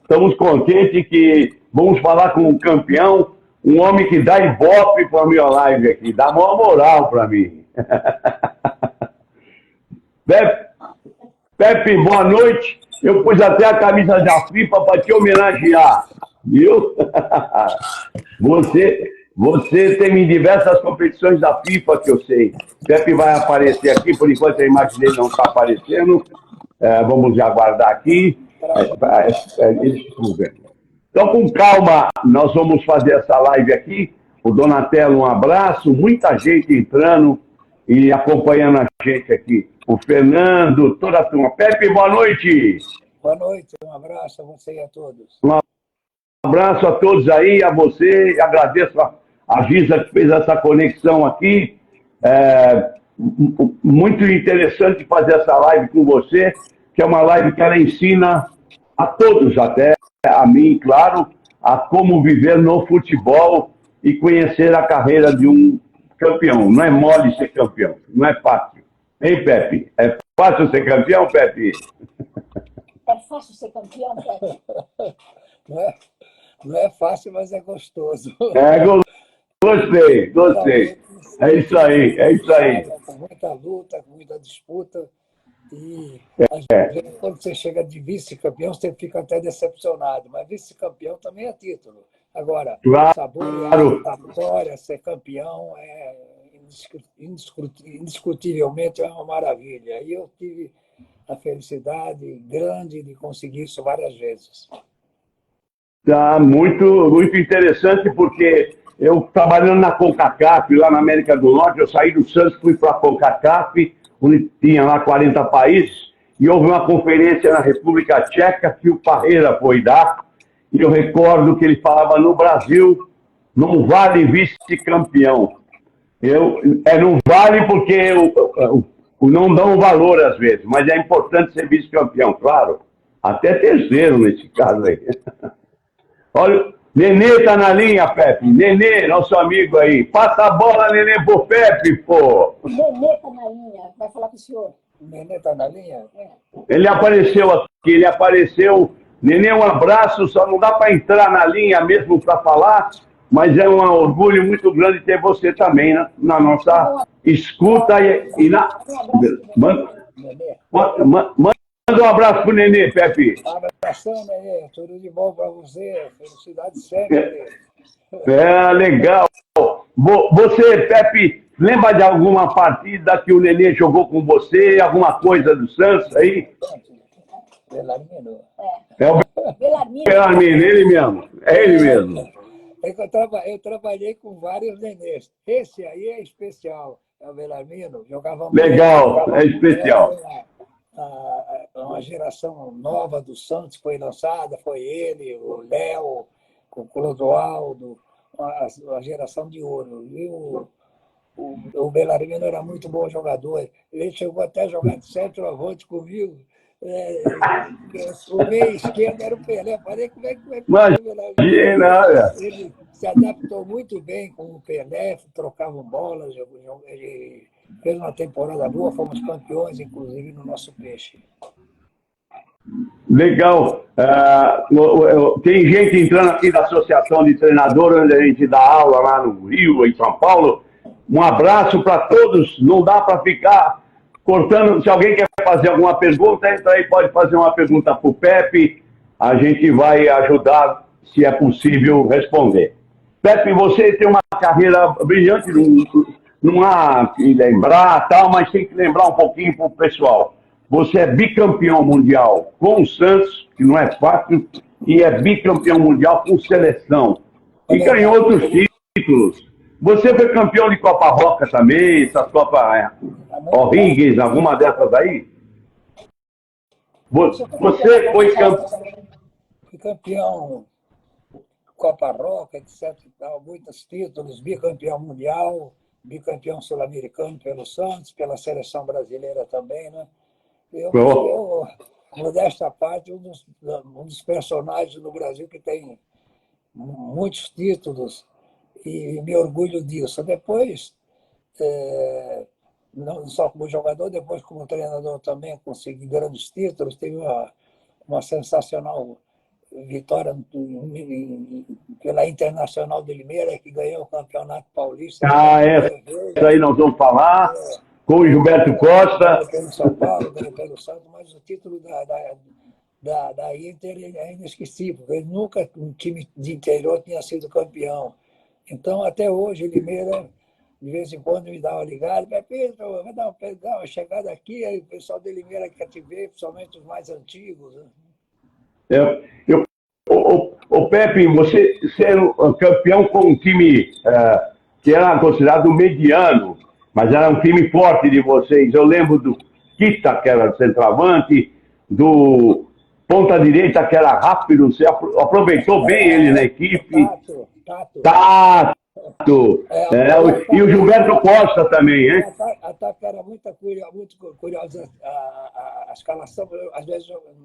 estamos contentes que vamos falar com um campeão, um homem que dá ibope para a minha live aqui, dá maior moral para mim. Pepe, boa noite. Eu pus até a camisa da FIFA para te homenagear, viu? Você tem em diversas competições da FIFA que eu sei. Pepe vai aparecer aqui, por enquanto a imagem dele não está aparecendo. Vamos aguardar aqui. Então, com calma, nós vamos fazer essa live aqui. O Donatello, um abraço. Muita gente entrando e acompanhando a gente aqui. O Fernando, toda a turma. Pepe, boa noite. Boa noite, um abraço a você e a todos. Um abraço a todos aí, a você. Agradeço a Giza que fez essa conexão aqui. Muito interessante fazer essa live com você, que é uma live que ela ensina a todos, até a mim, claro, a como viver no futebol e conhecer a carreira de um campeão. Não é mole ser campeão, não é fácil. Hein, Pepe? É fácil ser campeão, Pepe? É fácil ser campeão, Pepe? Não é fácil, mas é gostoso. Gostei. É isso aí. Com muita luta, com muita disputa. E às vezes, quando você chega de vice-campeão, você fica até decepcionado. Mas vice-campeão também é título. Agora, saborear a vitória, ser campeão, indiscutivelmente é uma maravilha. E eu tive a felicidade grande de conseguir isso várias vezes. Tá muito interessante, porque eu trabalhando na CONCACAF, lá na América do Norte, eu saí do Santos, fui para a CONCACAF, onde tinha lá 40 países, e houve uma conferência na República Tcheca que o Parreira foi dar, e eu recordo que ele falava: no Brasil não vale vice-campeão. Não vale porque não dão valor às vezes, mas é importante ser vice-campeão, claro. Até terceiro nesse caso aí. Olha, Nenê está na linha, Pepe. Nenê, nosso amigo aí. Passa a bola, Nenê, pro Pepe, pô. Nenê está na linha. Vai falar com o senhor. Nenê está na linha? Ele apareceu aqui, Nenê, um abraço. Só não dá para entrar na linha mesmo para falar, mas é um orgulho muito grande ter você também, né, na nossa escuta e na... Manda um abraço pro Nenê, Pepe. Abração, Nenê. Tudo de bom para você. Felicidade sempre. Legal. Você, Pepe, lembra de alguma partida que o Nenê jogou com você? Alguma coisa do Santos aí? Belarmino. É o Belarmino, ele mesmo. É ele mesmo. Eu trabalhei com vários Nenês. Esse aí é especial. É o Belarmino. Jogava legal, é especial. Uma geração nova do Santos foi lançada, foi ele, o Léo, o Clodoaldo, a geração de ouro. E o Belarmino era muito bom jogador. Ele chegou até a jogar de centroavante comigo. O meio esquerdo era o Pelé. Falei, como é que Imagina! Ele se adaptou muito bem com o Pelé, trocavam bolas, ele fez uma temporada boa, fomos campeões, inclusive, no nosso peixe. Legal. Tem gente entrando aqui da Associação de Treinadores, onde a gente dá aula lá no Rio, em São Paulo. Um abraço para todos. Não dá para ficar cortando. Se alguém quer fazer alguma pergunta, entra aí, pode fazer uma pergunta para o Pepe. A gente vai ajudar, se é possível, responder. Pepe, você tem uma carreira brilhante, não há que lembrar, tal, mas tem que lembrar um pouquinho para o pessoal. Você é bicampeão mundial com o Santos, que não é fácil, e é bicampeão mundial com seleção. E ganhou outros títulos. Você foi campeão de Copa Roca também, essas Copa O'Higgins, alguma dessas aí? Você foi campeão. Fui campeão Copa Roca, etc. Muitos títulos, bicampeão mundial, bicampeão sul-americano pelo Santos, pela seleção brasileira também, né? Eu, modesta parte, um dos personagens no Brasil que tem muitos títulos e me orgulho disso. Depois, não só como jogador, depois como treinador também consegui grandes títulos. Teve uma sensacional vitória pela Internacional de Limeira, que ganhou o Campeonato Paulista. Essa aí nós vamos falar, com o Gilberto Costa. Ganhou pelo São Paulo, ganhou pelo Santos, mas o título da Inter é inesquecível. Ele nunca, um time de interior, tinha sido campeão. Então, até hoje, o Limeira, de vez em quando, me dá uma ligada: Pedro, vai dar uma chegada aqui, aí o pessoal de Limeira quer te ver, principalmente os mais antigos. Né? O Pepe, você ser campeão com um time que era considerado mediano, mas era um time forte de vocês. Eu lembro do Kita, que era centroavante, do ponta-direita, que era rápido. Você aproveitou bem ele na equipe. Tato. E o Gilberto Costa também, hein? Ataque era muito curioso. A escalação,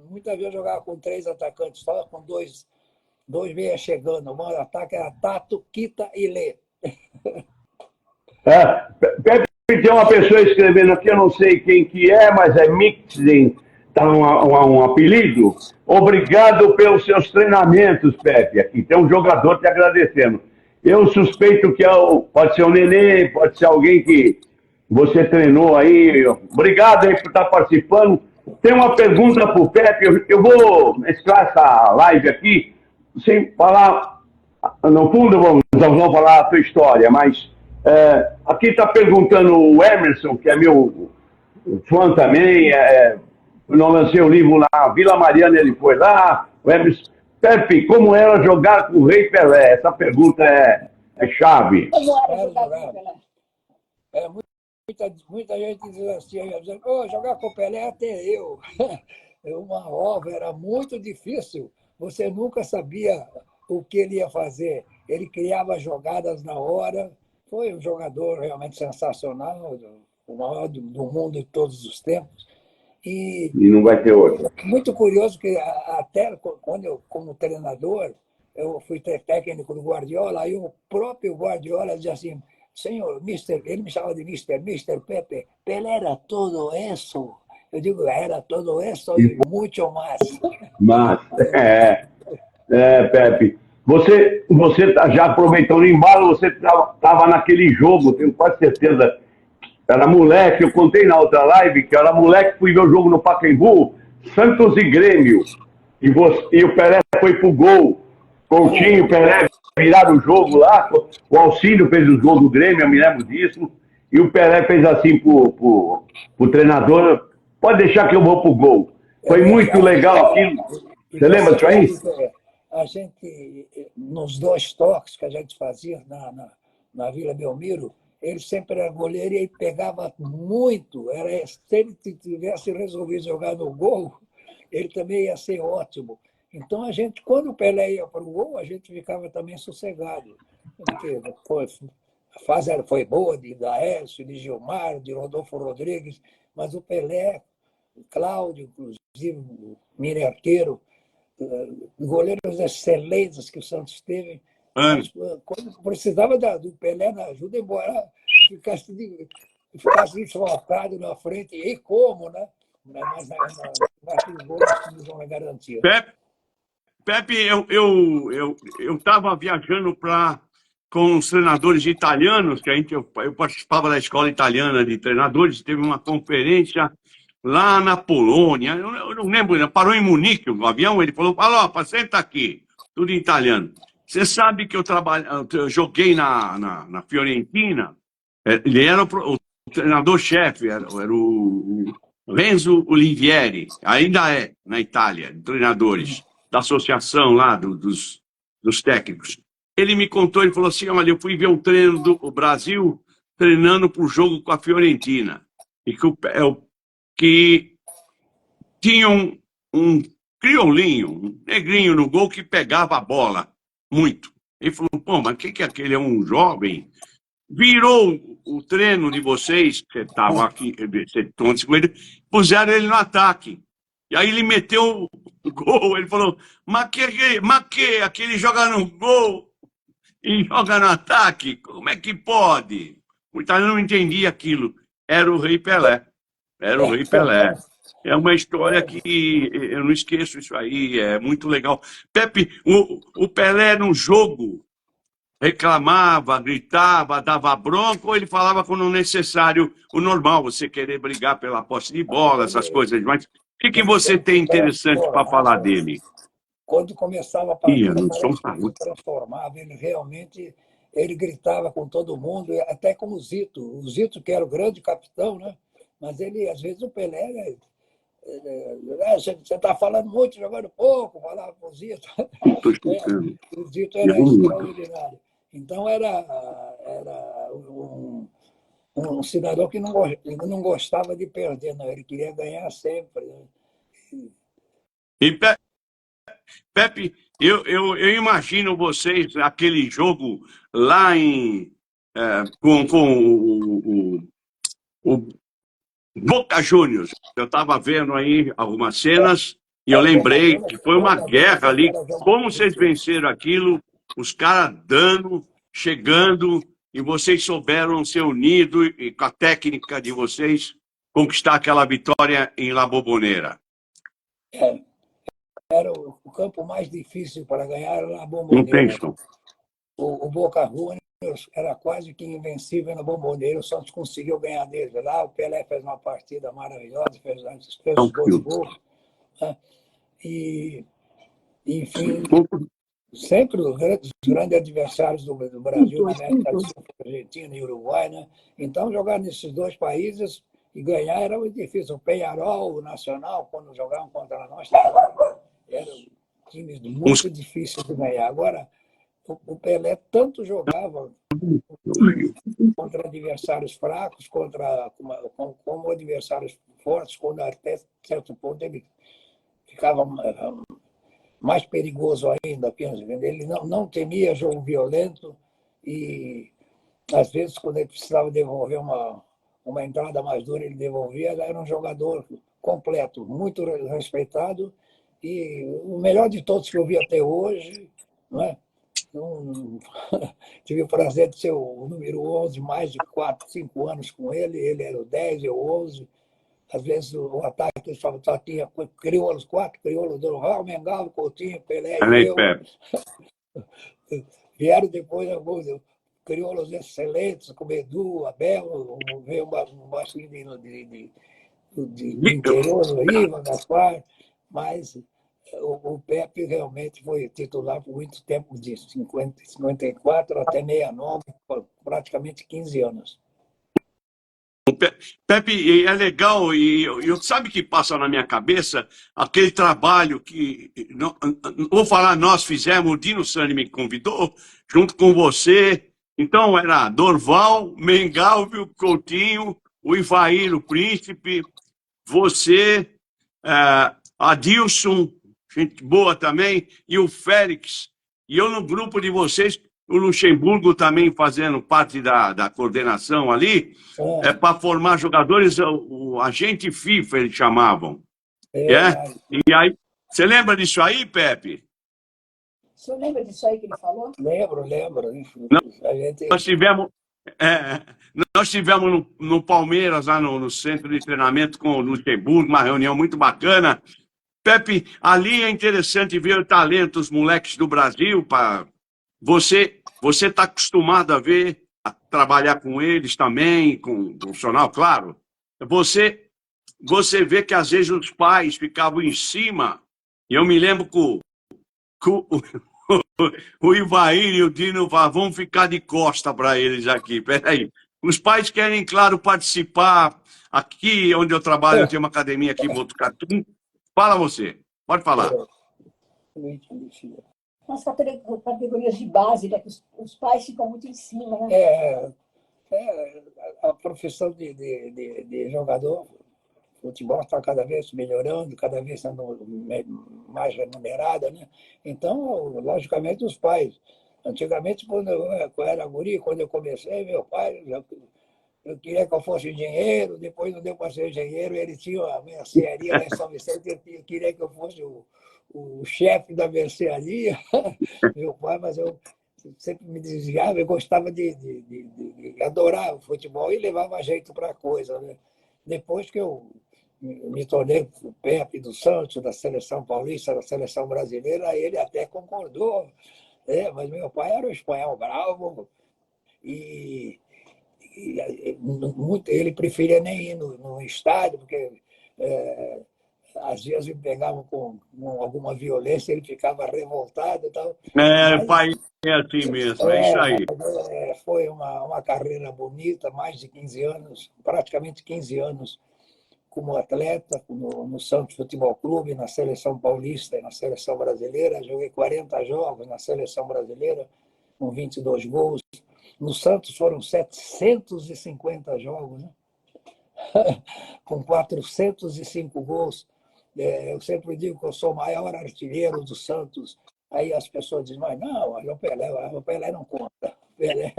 muitas vezes jogava com 3 atacantes, só com dois meias chegando. O maior ataque era Tato, Kita e Lê. Pepe, tem uma pessoa escrevendo aqui, eu não sei quem que é, mas é Mixen, tá um apelido. Obrigado pelos seus treinamentos, Pepe. Aqui tem um jogador te agradecendo. Eu suspeito que pode ser o Nenê, pode ser alguém que você treinou aí. Obrigado aí por estar participando. Tem uma pergunta para o Pepe. Eu vou mesclar essa live aqui, sem falar. No fundo, nós vamos falar a tua história, mas aqui está perguntando o Emerson, que é meu fã também. Eu lancei o livro lá, Vila Mariana, ele foi lá. O Emerson. Pepe, como era jogar com o Rei Pelé? Essa pergunta é chave. Como era jogar com o Pelé? Muita gente diz assim: jogar com o Pelé até eu. Uma ova, era muito difícil. Você nunca sabia o que ele ia fazer. Ele criava jogadas na hora. Foi um jogador realmente sensacional, o maior do mundo de todos os tempos. E não vai ter outro. Muito curioso que até quando eu, como treinador, eu fui técnico do Guardiola, aí o próprio Guardiola dizia assim: senhor, ele me chamava de Mister Pepe, Pelé era todo isso. Eu digo, era todo isso e muito mais. Mas, Pepe, você já aproveitou o embalo, você estava naquele jogo, tenho quase certeza. Era moleque, eu contei na outra live que era moleque, fui ver o jogo no Pacaembu, Santos e Grêmio. E o Pelé foi pro gol. Coutinho e o Pelé viraram o jogo lá. O Alcínio fez os gols do Grêmio, eu me lembro disso. E o Pelé fez assim pro treinador: pode deixar que eu vou pro gol. Foi muito legal aquilo. Você lembra disso aí? A gente, nos 2 toques que a gente fazia na Vila Belmiro, ele sempre era goleiro e ele pegava muito. Se ele tivesse resolvido jogar no gol, ele também ia ser ótimo. Então, quando o Pelé ia para o gol, a gente ficava também sossegado. Porque a fase foi boa de Gaércio, de Gilmar, de Rodolfo Rodrigues, mas o Pelé, Cláudio, inclusive, o Mini Arqueiro, goleiros excelentes que o Santos teve. Mas, quando precisava do Pelé na ajuda, embora ficasse deslocado na frente, e como, né? Mas naqueles gols tínhamos uma garantia. Pepe, eu estava viajando com os treinadores italianos, que eu participava da escola italiana de treinadores, teve uma conferência lá na Polônia, eu não lembro, parou em Munique o avião, ele falou: senta aqui, tudo em italiano. Você sabe que eu joguei na Fiorentina, ele era o treinador-chefe, era o Renzo Olivieri, ainda é na Itália, de treinadores, da associação lá dos técnicos. Ele me contou, ele falou assim: olha, eu fui ver o treino do Brasil treinando para o jogo com a Fiorentina, e que tinha um criolinho, um negrinho no gol que pegava a bola muito. Ele falou: pô, mas o que é aquele? É um jovem? Virou o treino de vocês, que estavam aqui, com ele, puseram ele no ataque. E aí ele meteu o gol, ele falou: mas que aquele joga no gol e joga no ataque? Como é que pode? O italiano não entendia aquilo. Era o Rei Pelé. Era o Rei Pelé. É uma história que eu não esqueço isso aí, é muito legal. Pepe, o Pelé no jogo reclamava, gritava, dava bronca, ou ele falava quando necessário, o normal, você querer brigar pela posse de bola, essas coisas. Mas o que você Ele tem se interessante para falar transformava. dele? Quando começava a Ih, partida, não sou parece que ele se saúde. transformava. Ele realmente ele gritava com todo mundo, até com o Zito. O Zito, que era o grande capitão, né? Mas ele, às vezes, o Pelé. Você está falando muito, jogando pouco, falava com o Zito. Estou escutando. O Zito era Segundo. extraordinário. Então, era um cidadão que não gostava de perder, não. Ele queria ganhar sempre. Né? E Pepe, eu imagino vocês, aquele jogo lá com o Boca Juniors. Eu estava vendo aí algumas cenas e eu O Boca lembrei Juniors, que foi uma Boca Juniors guerra ali. era jogo Como vocês difícil. venceram aquilo? Os caras dando, chegando, e vocês souberam ser unidos e com a técnica de vocês conquistar aquela vitória em La Bombonera. Era o campo mais difícil para ganhar era na Não tem Bombonera. som. O Boca Juniors era quase que invencível na Bombonera. O Santos conseguiu ganhar dele lá. O Pelé fez uma partida maravilhosa, fez É os um dois filme. gols. Né? E, enfim, sempre os grandes adversários do Brasil na América do Sul, Argentina e Uruguai. Né? Então, jogar nesses dois países e ganhar era muito difícil. O Peñarol, o Nacional, quando jogavam contra nós, eram times muito difíceis de ganhar. Agora, o Pelé tanto jogava contra adversários fracos, como adversários fortes, quando até certo ponto ele ficava mais perigoso ainda. Ele não temia jogo violento e, às vezes, quando ele precisava devolver uma entrada mais dura, ele devolvia. Era um jogador completo, muito respeitado e o melhor de todos que eu vi até hoje. Não é? Tive o prazer de ser o número 11, mais de 4, 5 anos com ele. Ele era o 10, eu 11. Às vezes o ataque só tinha crioulos, 4 crioulos, Dorival, Mengal, Coutinho, Pelé e Aí, eu. Pepe. Vieram depois alguns crioulos excelentes, como Edu, Abel, veio um baixinho do interior, o Ivan, Gaspar, mas o Pepe realmente foi titular por muito tempo, de 54 até 69, praticamente 15 anos. Pepe, é legal, e eu sabe que passa na minha cabeça aquele trabalho que, vou falar, nós fizemos, o Dino Sani me convidou, junto com você. Então era Dorval, Mengalvio, Coutinho, o Ivair, o Príncipe, você, Adilson, gente boa também, e o Félix. E eu no grupo de vocês, o Luxemburgo também fazendo parte da coordenação ali, para formar jogadores, o agente FIFA eles chamavam. Verdade. E aí, você lembra disso aí, Pepe? O senhor lembra disso aí que ele falou? Lembro. A gente... Nós tivemos no Palmeiras, lá no centro de treinamento com o Luxemburgo, uma reunião muito bacana. Pepe, ali é interessante ver o talento dos moleques do Brasil. Você está acostumado a ver, a trabalhar com eles também, com o profissional, claro. Você vê que às vezes os pais ficavam em cima. E eu me lembro que o Ivair e o Dino vão ficar de costa para eles aqui. Peraí. Os pais querem, claro, participar. Aqui onde eu trabalho, eu tenho uma academia aqui em Botucatu. Fala você, pode falar. Nas categorias de base, né, que os pais ficam muito em cima. Né? A profissão de jogador, futebol está cada vez melhorando, cada vez sendo mais remunerada. Né? Então, logicamente, os pais. Antigamente, quando eu era guri, quando eu comecei, meu pai... Eu queria que eu fosse engenheiro, depois não deu para ser engenheiro, ele tinha a mercearia lá em São Vicente, ele queria que eu fosse o chefe da mercearia, meu pai, mas eu sempre me desviava, eu gostava de adorar o futebol e levava jeito para a coisa. Né? Depois que eu me tornei o Pepe do Santos, da Seleção Paulista, da Seleção Brasileira, ele até concordou. Mas meu pai era um espanhol bravo e ele preferia nem ir no estádio, porque às vezes me pegavam com alguma violência, ele ficava revoltado e tal. O pai é assim mesmo, é isso aí. Foi uma carreira bonita, mais de 15 anos, praticamente 15 anos como atleta no Santos Futebol Clube, na Seleção Paulista e na Seleção Brasileira. Joguei 40 jogos na Seleção Brasileira, com 22 gols. No Santos foram 750 jogos, né? Com 405 gols. Eu sempre digo que eu sou o maior artilheiro do Santos. Aí as pessoas dizem, mas não, o Pelé não conta. Pelé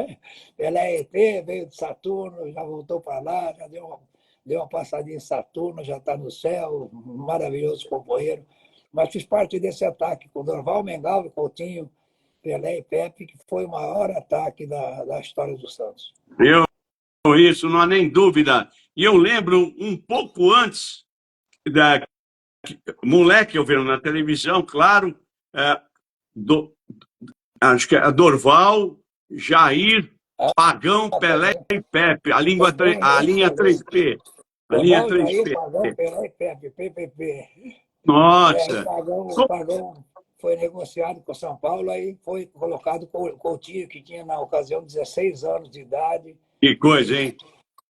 é ET, veio de Saturno, já voltou para lá, já deu uma passadinha em Saturno, já está no céu, um maravilhoso companheiro. Mas fiz parte desse ataque com Dorval, Mengal, Coutinho, Pelé e Pepe, que foi o maior ataque da história do Santos. Isso, não há nem dúvida. E eu lembro um pouco antes moleque, eu vendo na televisão, claro, acho que é Dorval, Jair, Pagão, Pelé e Pepe, a linha 3P. A linha 3P. Pagão, Pelé e Pepe, PPP. Nossa! O Pagão foi negociado com o São Paulo, aí foi colocado com o Coutinho, que tinha na ocasião 16 anos de idade. Que coisa, hein?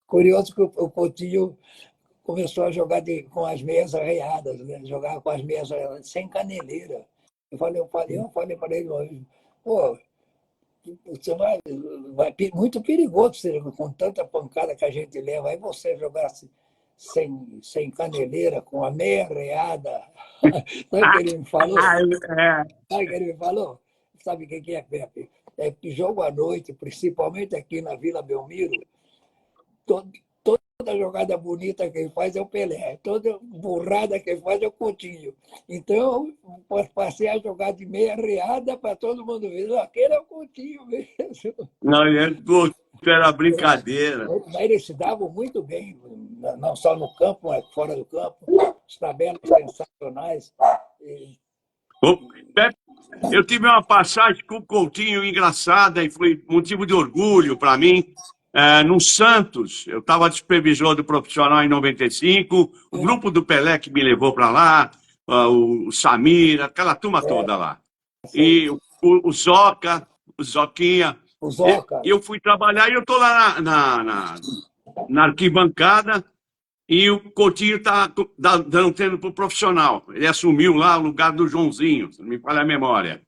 Curioso que o Coutinho começou a jogar com as meias arreiadas, né? Jogava com as meias arreiadas, sem caneleira. Eu falei para ele, pô, você vai muito perigoso com tanta pancada que a gente leva. Aí você jogasse sem caneleira, com a meia arreiada. Sabe o que ele me falou? Sabe o que ele me falou? Sabe o que é, Pepe? É que jogo à noite, principalmente aqui na Vila Belmiro, toda jogada bonita que ele faz é o Pelé, toda burrada que ele faz é o Coutinho. Então, eu passei a jogar de meia arreada para todo mundo ver. Aquele é o Coutinho mesmo. Não, era brincadeira. Mas eles se davam muito bem, não só no campo, mas fora do campo. Os tabelas sensacionais. Eu tive uma passagem com o Coutinho engraçada e foi motivo de orgulho para mim. No Santos, eu estava de supervisor do profissional em 95, o grupo do Pelé que me levou para lá, o Samir, aquela turma toda lá. E o Zoquinha. O Zoca. Eu fui trabalhar e eu estou lá na arquibancada e o Coutinho está dando treino para o profissional. Ele assumiu lá o lugar do Joãozinho, se não me falha a memória.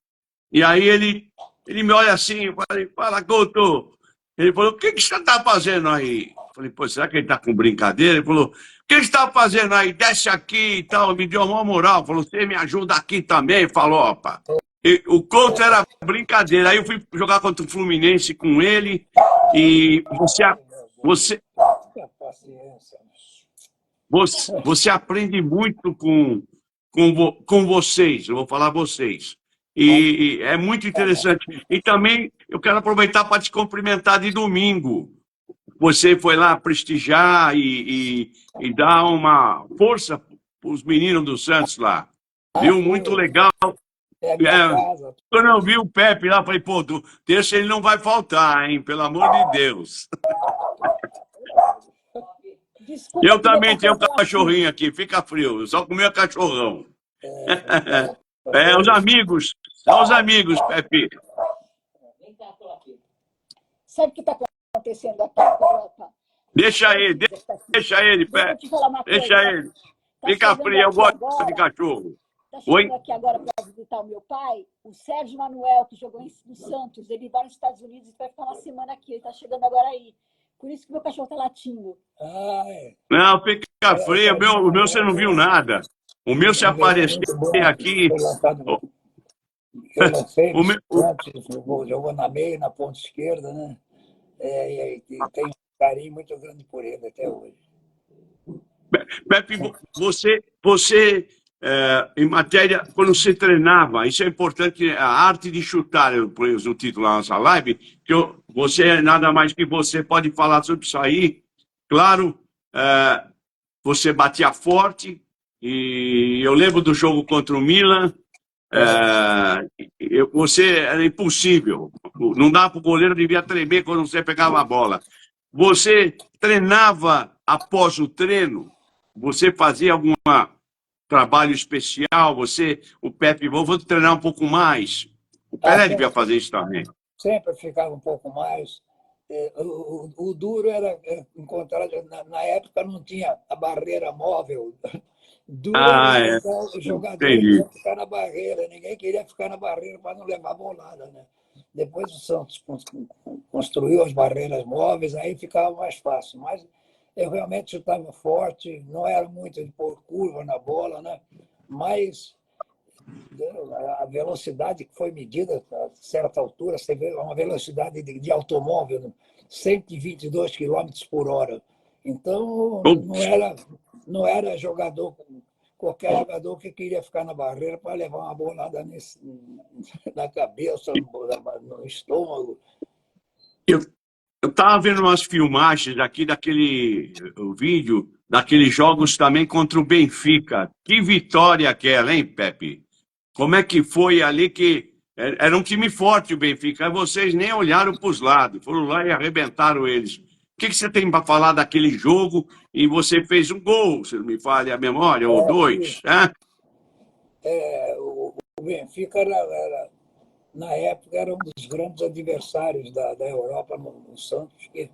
E aí ele me olha assim, eu falei, fala, Couto. Ele falou, o que você está fazendo aí? Eu falei, pô, será que ele está com brincadeira? Ele falou, o que você está fazendo aí? Desce aqui e tal. Me deu uma moral. Falou, você me ajuda aqui também? Falou, opa. E o Couto era brincadeira. Aí eu fui jogar contra o Fluminense com ele. E você aprende muito com vocês. Eu vou falar vocês. E é muito interessante. E também eu quero aproveitar para te cumprimentar de domingo. Você foi lá prestigiar e dar uma força para os meninos do Santos lá. Viu? Muito legal. Quando eu vi o Pepe lá, falei, pô, deixa ele não vai faltar, hein? Pelo amor de Deus. Desculpa, Eu também tenho um cachorrinho aqui, fica frio. Eu só comia cachorrão. Os amigos. São os amigos, Pepe. Sabe o que está acontecendo aqui na Europa? Deixa ele, Pepe. Deixa ele. Fica frio, eu gosto de cachorro. Está chegando aqui agora para visitar o meu pai, o Sérgio Manuel, que jogou no Santos. Ele vai nos Estados Unidos e vai ficar uma semana aqui. Ele está chegando agora aí. Por isso que meu cachorro está latindo. Não, fica frio. O meu você não viu nada. O meu se aparecer aqui... Eu não sei, jogou na meia, na ponta esquerda, né? E tem um carinho muito grande por ele até hoje. Pepe, você em matéria, quando você treinava, isso é importante, a arte de chutar, eu pus o título da nossa live, que você é nada mais que você, pode falar sobre isso aí. Claro, você batia forte, e eu lembro do jogo contra o Milan, você era impossível. Não dava para o goleiro, devia tremer quando você pegava a bola. Você treinava após o treino? Você fazia algum trabalho especial? O Pepe, vou treinar um pouco mais. O Pelé devia fazer isso também. Sempre ficava um pouco mais. O duro era encontrar. Na época não tinha a barreira móvel. Duro era encontrar o jogador que ia ficar na barreira. Ninguém queria ficar na barreira para não levar bolada, né? Depois o Santos construiu as barreiras móveis, aí ficava mais fácil. Mas eu realmente chutava forte, não era muito de pôr curva na bola, né? Mas a velocidade que foi medida a certa altura, você vê uma velocidade de automóvel, né? 122 km por hora. Então, não era jogador, qualquer jogador que queria ficar na barreira para levar uma bolada na cabeça, no estômago. Eu estava vendo umas filmagens daquele vídeo, daqueles jogos também contra o Benfica. Que vitória aquela, hein, Pepe? Como é que foi ali que... Era um time forte o Benfica, vocês nem olharam para os lados, foram lá e arrebentaram eles. O que você tem para falar daquele jogo? E você fez um gol, se não me falha a memória, ou dois, né? O Benfica, na época, era um dos grandes adversários da Europa no Santos, que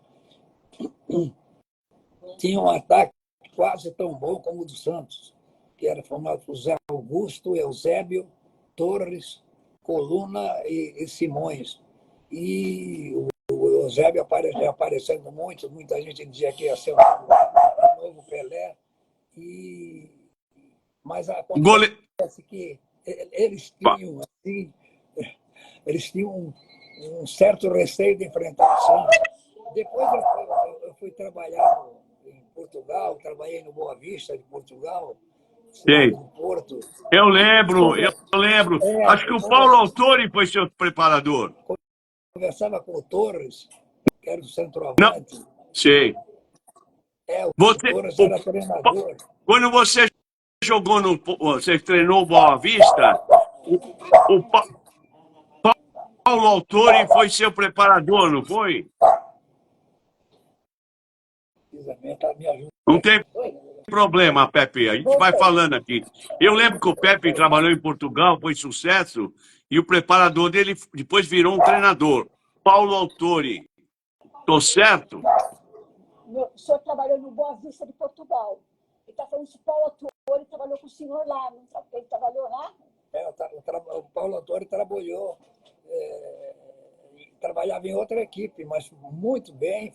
tinha um ataque quase tão bom como o do Santos, que era formado por Zé Augusto, Eusébio, Torres, Coluna e Simões. E o Eusébio aparecendo muito, muita gente dizia que ia ser um novo Pelé. Mas acontece que eles tinham um certo receio de enfrentar o Santos. Depois eu fui trabalhar em Portugal, trabalhei no Boa Vista de Portugal, cidade do Porto. Eu lembro. Acho que o Paulo Autori foi seu preparador. Conversava com o Torres, que era o centroavante. Não, sei. O Torres era treinador. Quando você você treinou o Boa Vista, o Paulo Autori foi seu preparador, não foi? Não tem problema, Pepe. A gente vai falando aqui. Eu lembro que o Pepe trabalhou em Portugal, foi sucesso, e o preparador dele depois virou um treinador. Paulo Autori. Estou certo? O senhor trabalhou no Boa Vista de Portugal. Ele está falando que o Paulo Autori trabalhou com o senhor lá. Ele trabalhou lá? O Paulo Autori trabalhou. Trabalhava em outra equipe, mas muito bem.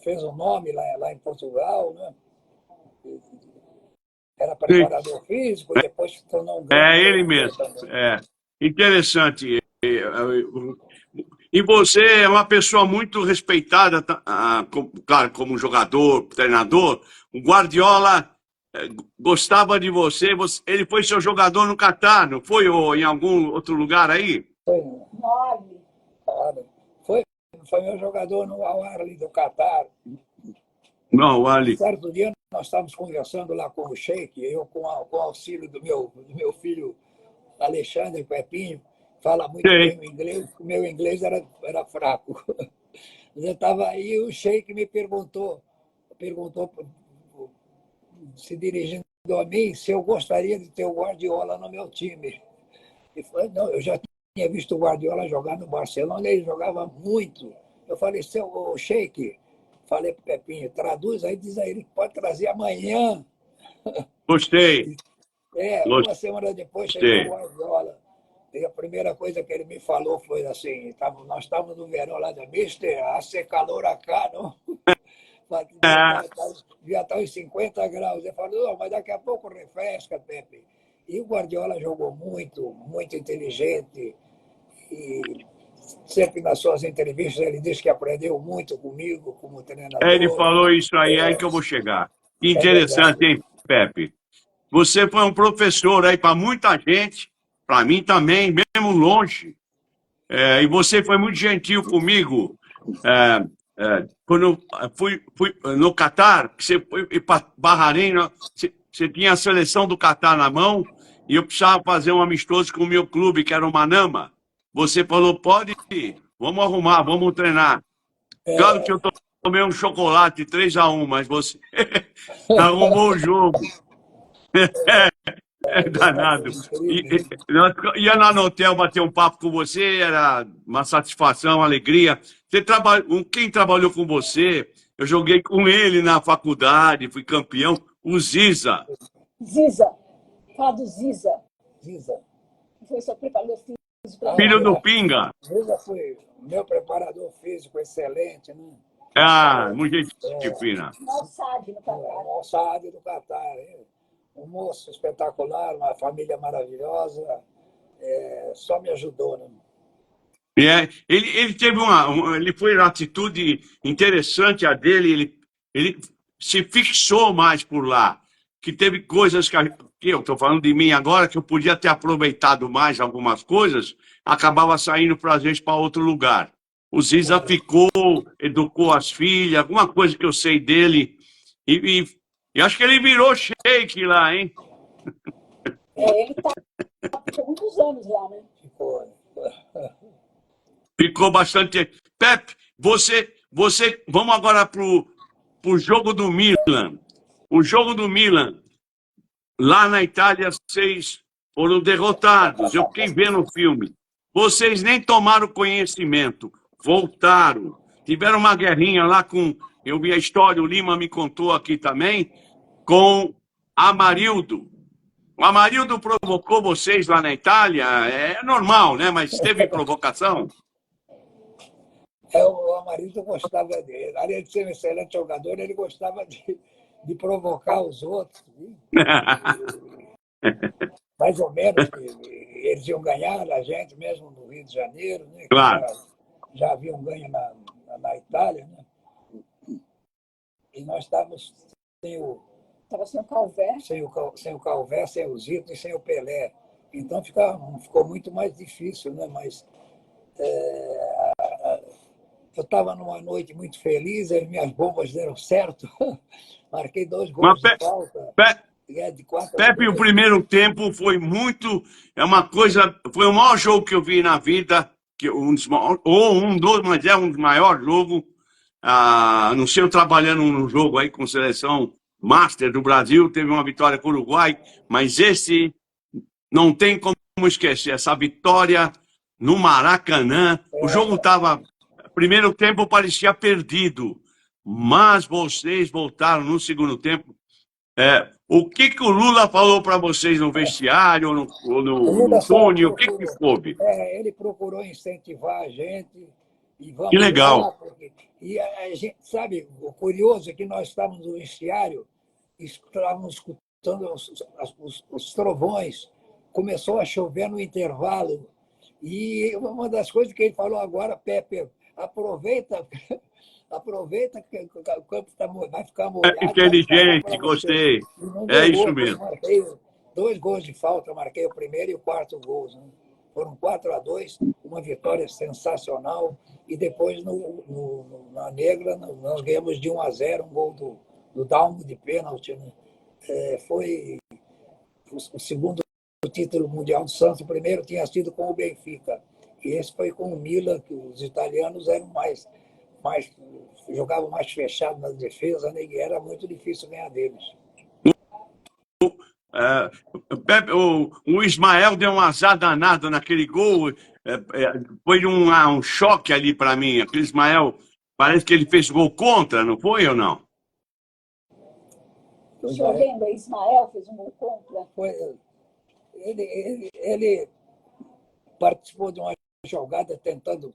Fez um nome lá em Portugal, né? Era preparador físico, depois se tornou um grande. Ele mesmo. Interessante. E você é uma pessoa muito respeitada, claro, como jogador, treinador. O Guardiola gostava de você. Ele foi seu jogador no Catar, não foi? Ou em algum outro lugar aí? Foi. Foi meu jogador no Al-Ahly do Catar. Não, Ali. Certo dia nós estávamos conversando lá com o Sheik, eu com o auxílio do meu filho Alexandre Pepinho, fala muito bem o inglês, o meu inglês era fraco. Eu estava aí, o Sheik me perguntou, se dirigindo a mim, se eu gostaria de ter o Guardiola no meu time. E falei, não, eu já tinha visto o Guardiola jogar no Barcelona, ele jogava muito. Eu falei, seu Sheik, falei para o Pepinho, traduz aí, diz a ele que pode trazer amanhã. Gostei. Uma semana depois chegou o Guardiola. E a primeira coisa que ele me falou foi assim, nós estávamos no verão lá da Mister, hace calor acá, não? Já está uns 50 graus. Ele falou, não, mas daqui a pouco refresca, Pepe. E o Guardiola jogou muito, muito inteligente. E sempre nas suas entrevistas ele disse que aprendeu muito comigo como treinador. Ele falou isso aí que eu vou chegar. Interessante, hein, Pepe? Você foi um professor aí para muita gente, para mim também, mesmo longe. E você foi muito gentil comigo. quando eu fui no Catar, que você foi para Bahrein, você tinha a seleção do Catar na mão e eu precisava fazer um amistoso com o meu clube, que era o Manama. Você falou, pode ir, vamos arrumar, vamos treinar. Claro que eu tomei um chocolate 3-1, mas você arrumou o jogo. É danado. Incrível. Nós ia lá no hotel bater um papo com você, era uma satisfação, uma alegria. Quem trabalhou com você, eu joguei com ele na faculdade, fui campeão, o Ziza. Ziza. Fala do Ziza. Ziza. Foi seu preparador físico para Filho do Pinga. Ziza foi meu preparador físico excelente, né? Ah, muito gente fina. Mal Saad no Catar. O Al-Saad do Catar. Um moço espetacular, uma família maravilhosa. Só me ajudou, né? Ele teve ele foi uma atitude interessante a dele, ele se fixou mais por lá, que teve coisas que eu estou falando de mim agora, que eu podia ter aproveitado mais algumas coisas, acabava saindo às vezes para outro lugar. O Ziza ficou, educou as filhas, alguma coisa que eu sei dele, e acho que ele virou sheik lá, hein? Ele ficou muitos anos lá, né? Ficou bastante. Pepe, vamos agora para o jogo do Milan. O jogo do Milan, lá na Itália, vocês foram derrotados. Eu fiquei vendo o filme. Vocês nem tomaram conhecimento, voltaram. Tiveram uma guerrinha lá com. Eu vi a história, o Lima me contou aqui também, com Amarildo. O Amarildo provocou vocês lá na Itália. É normal, né? Mas teve provocação. O Amarildo gostava dele. Além de ser um excelente jogador, ele gostava de provocar os outros. Mais ou menos, eles iam ganhar a gente mesmo no Rio de Janeiro, né? Claro. Já haviam ganho na Itália, né? E nós estávamos Estava sem o Calvé. Sem o Calvé, sem o Zito e sem o Pelé. Então ficou muito mais difícil, né? Mas eu estava numa noite muito feliz, as minhas bombas deram certo. Marquei 2 gols de falta. De 4 a Pepe, 2. o primeiro tempo foi muito. Foi o maior jogo que eu vi na vida, mas é um dos maiores jogos. Não sei, eu trabalhando num jogo aí com seleção Master do Brasil, teve uma vitória com o Uruguai, mas esse não tem como esquecer, essa vitória no Maracanã. O jogo estava. Primeiro tempo parecia perdido, mas vocês voltaram no segundo tempo. O que o Lula falou para vocês no vestiário ou no túnel? O que houve? Ele procurou incentivar a gente e vamos Que legal. lá, e a gente sabe, o curioso é que nós estávamos no vestiário, estávamos escutando os trovões, começou a chover no intervalo e uma das coisas que ele falou agora, Pepe, aproveita que o campo vai ficar molhado. Inteligente, gostei. É isso mesmo. Marquei 2 gols de falta, marquei o primeiro e o quarto gol. Né? Foram 4 a 2, uma vitória sensacional. E depois, na Negra, nós ganhamos de 1 a 0, um gol do Dalmo de pênalti. Né? Foi o segundo título mundial do Santos. O primeiro tinha sido com o Benfica. E esse foi com o Milan, que os italianos eram jogavam mais fechado na defesa, né? E era muito difícil ganhar deles. O Ismael deu um azar danado naquele gol. Foi um choque ali para mim. Aquele Ismael, parece que ele fez gol contra, não foi ou não? O senhor lembra? Ismael fez um gol contra? Ele participou de uma jogada tentando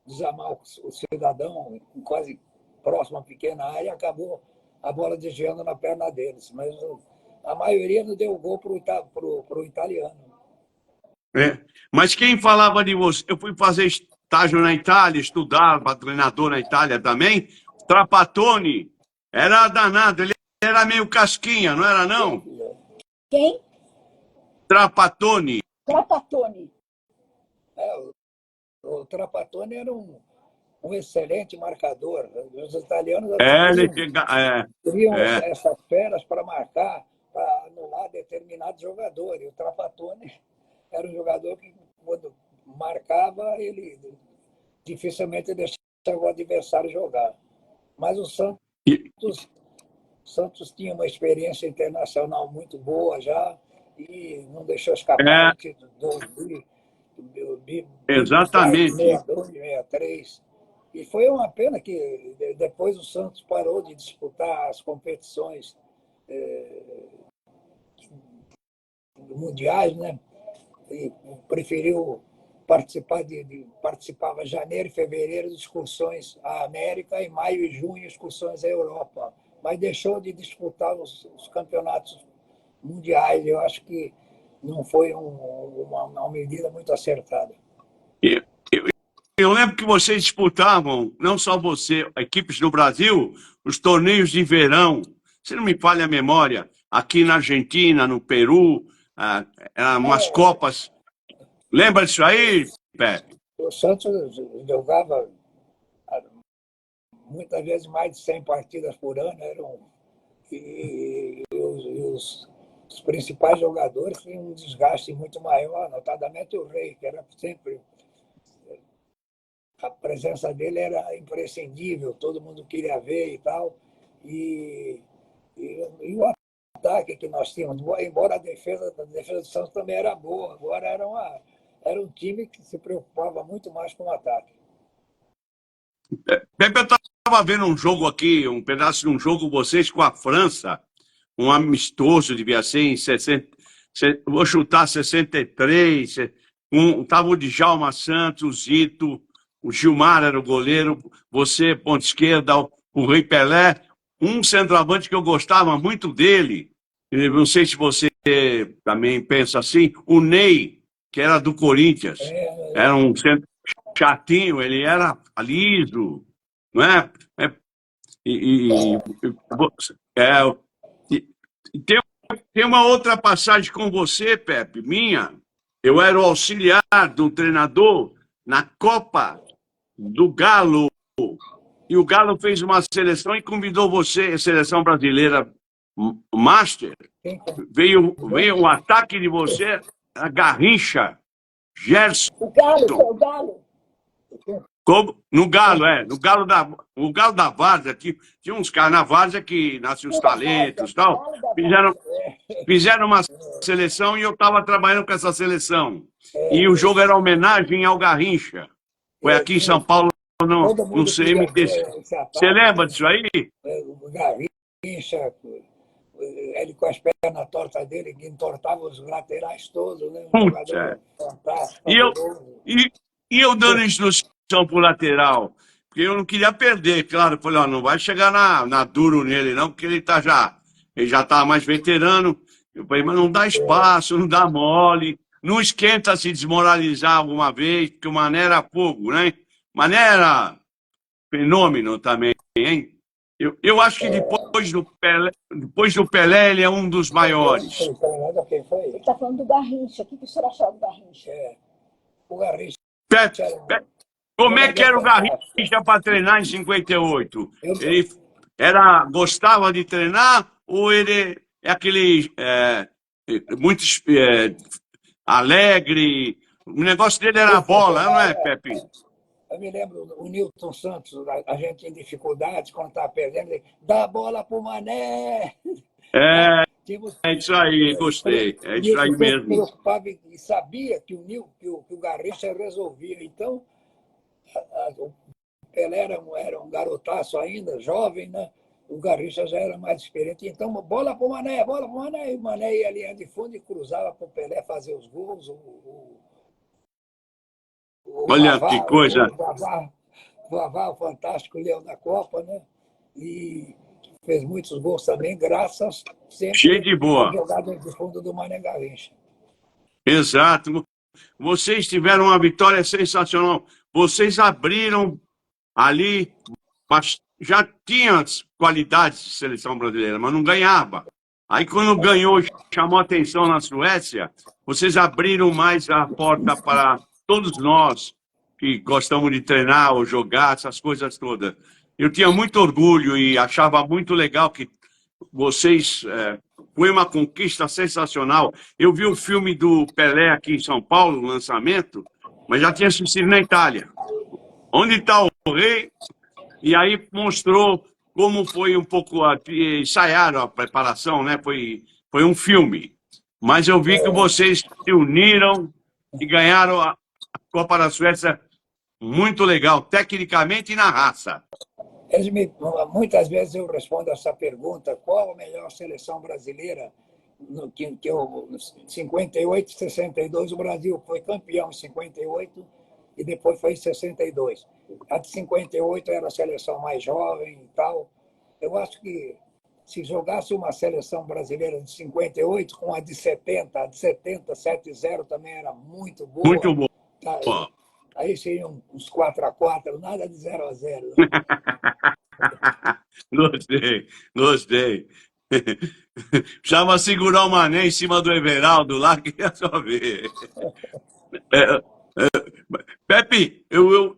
desarmar o cidadão quase próximo à pequena área e acabou a bola desviando na perna deles. Mas a maioria não deu gol para o italiano. Mas quem falava de você? Eu fui fazer estágio na Itália, estudar para treinador na Itália também. Trapattoni era danado, ele era meio casquinha, não era não? Quem? Trapattoni. Trapattoni. O Trapattoni era um um excelente marcador. Os italianos Ele teriam é, essas feras para marcar, para anular determinados jogadores. E o Trapattoni era um jogador que, quando marcava, ele dificilmente deixava o adversário jogar. Mas o Santos tinha uma experiência internacional muito boa já e não deixou escapar o título exatamente. 62, 63. E foi uma pena que depois o Santos parou de disputar as competições mundiais, né? E preferiu participava em janeiro e fevereiro de excursões à América e maio e junho excursões à Europa, mas deixou de disputar os campeonatos mundiais. Eu acho que não foi uma medida muito acertada. Eu lembro que vocês disputavam, não só você, equipes do Brasil, os torneios de verão. Se não me falha a memória, aqui na Argentina, no Peru, eram umas Copas. Lembra disso aí, Pepe? O Santos jogava muitas vezes mais de 100 partidas por ano, e os principais jogadores tinham um desgaste muito maior, notadamente o Rei, que era sempre... A presença dele era imprescindível, todo mundo queria ver e tal. E o ataque que nós tínhamos, embora a defesa do Santos também era boa, agora era um time que se preocupava muito mais com o ataque. Pepe, eu estava vendo um jogo aqui, um pedaço de um jogo, vocês com a França, um amistoso, devia ser em 60, vou chutar 63, estava o Djalma Santos, o Zito, o Gilmar era o goleiro, você, ponta esquerda, o Rei Pelé, um centroavante que eu gostava muito dele, não sei se você também pensa assim, o Ney, que era do Corinthians, era um centro chatinho, ele era liso, não é? Tem uma outra passagem com você, Pepe, minha. Eu era o auxiliar do treinador na Copa do Galo. E o Galo fez uma seleção e convidou você, a seleção brasileira Master. Veio o ataque de você, a Garrincha, Gerson. O Galo, o Galo. Como? No Galo, o Galo da Várzea, tinha uns caras na Várzea que nasciam os talentos e tal. Fizeram uma seleção e eu estava trabalhando com essa seleção. E o jogo era homenagem ao Garrincha. Foi aqui em São Paulo, no CMTC. Você lembra disso aí? O Garrincha, ele com as pernas tortas dele, que entortava os laterais todos, né? E eu dando instrução para o lateral, porque eu não queria perder, claro. Eu falei, ó, não vai chegar na duro nele, não, porque ele já está mais veterano. Eu falei, mas não dá espaço, não dá mole, não esquenta se desmoralizar alguma vez, porque o Mané era fogo, né? Mané era fenômeno também, hein? Eu acho que depois do Pelé, ele é um dos maiores. Ele está falando do Garrincha. O que o senhor achou do Garrincha? O Garrincha. Como é que era o Garrincha para treinar em 58? Ele gostava de treinar ou ele é aquele muito alegre? O negócio dele era a bola, não é, Pepe? Eu me lembro o Nilton Santos, a gente em dificuldades, quando estava perdendo, ele dá a bola para o Mané. É isso aí, gostei. É isso aí mesmo. Se preocupava e sabia que o Garrincha resolvia. Então, o Pelé era um garotaço ainda, jovem, né? O Garrincha já era mais experiente. Então, bola para o Mané, bola para o Mané. E o Mané ia ali de fundo e cruzava para o Pelé fazer os gols. Olha que coisa. O Vavá, o fantástico leão da Copa, né? E fez muitos gols também, graças sempre cheio de boa. à jogada de fundo do Mané Garrincha. Exato. Vocês tiveram uma vitória sensacional. Vocês abriram ali, já tinha as qualidades de seleção brasileira, mas não ganhava. Aí quando ganhou, chamou atenção na Suécia, vocês abriram mais a porta para todos nós que gostamos de treinar ou jogar, essas coisas todas. Eu tinha muito orgulho e achava muito legal que vocês... foi uma conquista sensacional. Eu vi o filme do Pelé aqui em São Paulo, o lançamento, mas já tinha assistido na Itália. Onde está o rei? E aí mostrou como foi um pouco... ensaiaram a preparação, né? Foi um filme. Mas eu vi que vocês se uniram e ganharam a Copa da Suécia muito legal, tecnicamente e na raça. Muitas vezes eu respondo essa pergunta: qual a melhor seleção brasileira? Que 58 e 62 o Brasil foi campeão em 58 e depois foi em 62. A de 58 era a seleção mais jovem e tal. Eu acho que se jogasse uma seleção brasileira de 58 com a de 70 7-0 também era muito boa. Muito bom. Tá, aí seriam uns 4-4, nada de 0-0. Né? Gostei. Precisava segurar o Mané em cima do Everaldo lá, que ia só ver. Pepe, eu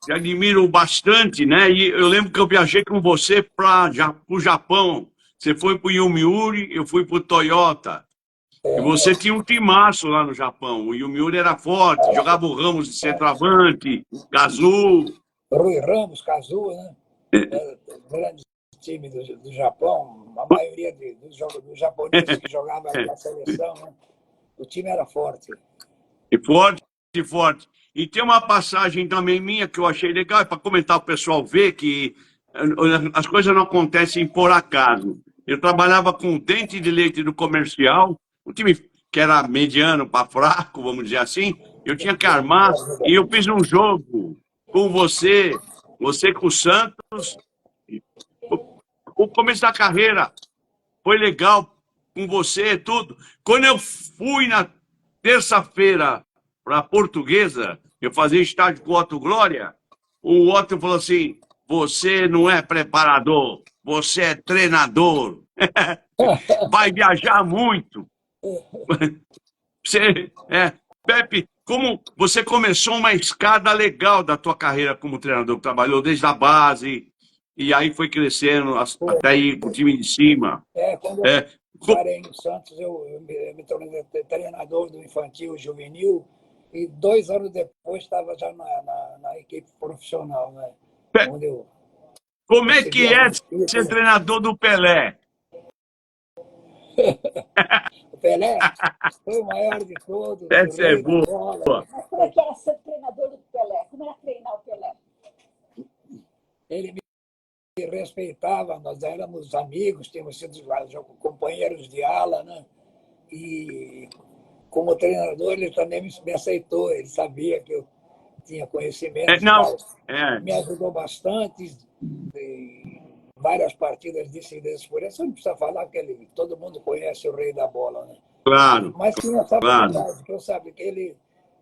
te admiro bastante, né? E eu lembro que eu viajei com você para o Japão. Você foi para o Yomiuri, eu fui para o Toyota. E você tinha um timaço lá no Japão. O Yomiuri era forte, jogava o Ramos de centroavante, Kazu. Rui Ramos, Kazu, né? Grande time do Japão. A maioria dos japoneses que jogavam na seleção, né? O time era forte. E forte. E tem uma passagem também minha que eu achei legal, para comentar para o pessoal ver que as coisas não acontecem por acaso. Eu trabalhava com o Dente de Leite do comercial, um time que era mediano para fraco, vamos dizer assim. Eu tinha que armar e eu fiz um jogo com você com o Santos. O começo da carreira foi legal com você e tudo. Quando eu fui na terça-feira para a Portuguesa, eu fazia estágio com o Otto Glória, o Otto falou assim: você não é preparador, você é treinador. Vai viajar muito. Pepe, como você começou uma escada legal da tua carreira como treinador, trabalhou desde a base, e aí foi crescendo até ir com o time de cima. Quando eu parei no Santos, eu me tornei treinador do infantil e juvenil, e 2 anos depois estava já na equipe profissional. Né? Como é que é ser treinador do Pelé? O Pelé foi o maior de todos. Essa é boa. Mas como é que era ser treinador do Pelé? Como era treinar o Pelé? Ele me respeitava, nós éramos amigos, tínhamos sido companheiros de ala, né? E como treinador ele também me aceitou, ele sabia que eu tinha conhecimento. Me ajudou bastante. Várias partidas decididas por ele. Você não precisa falar que todo mundo conhece o rei da bola, né? Claro. Mas tinha essa verdade, que eu sabia que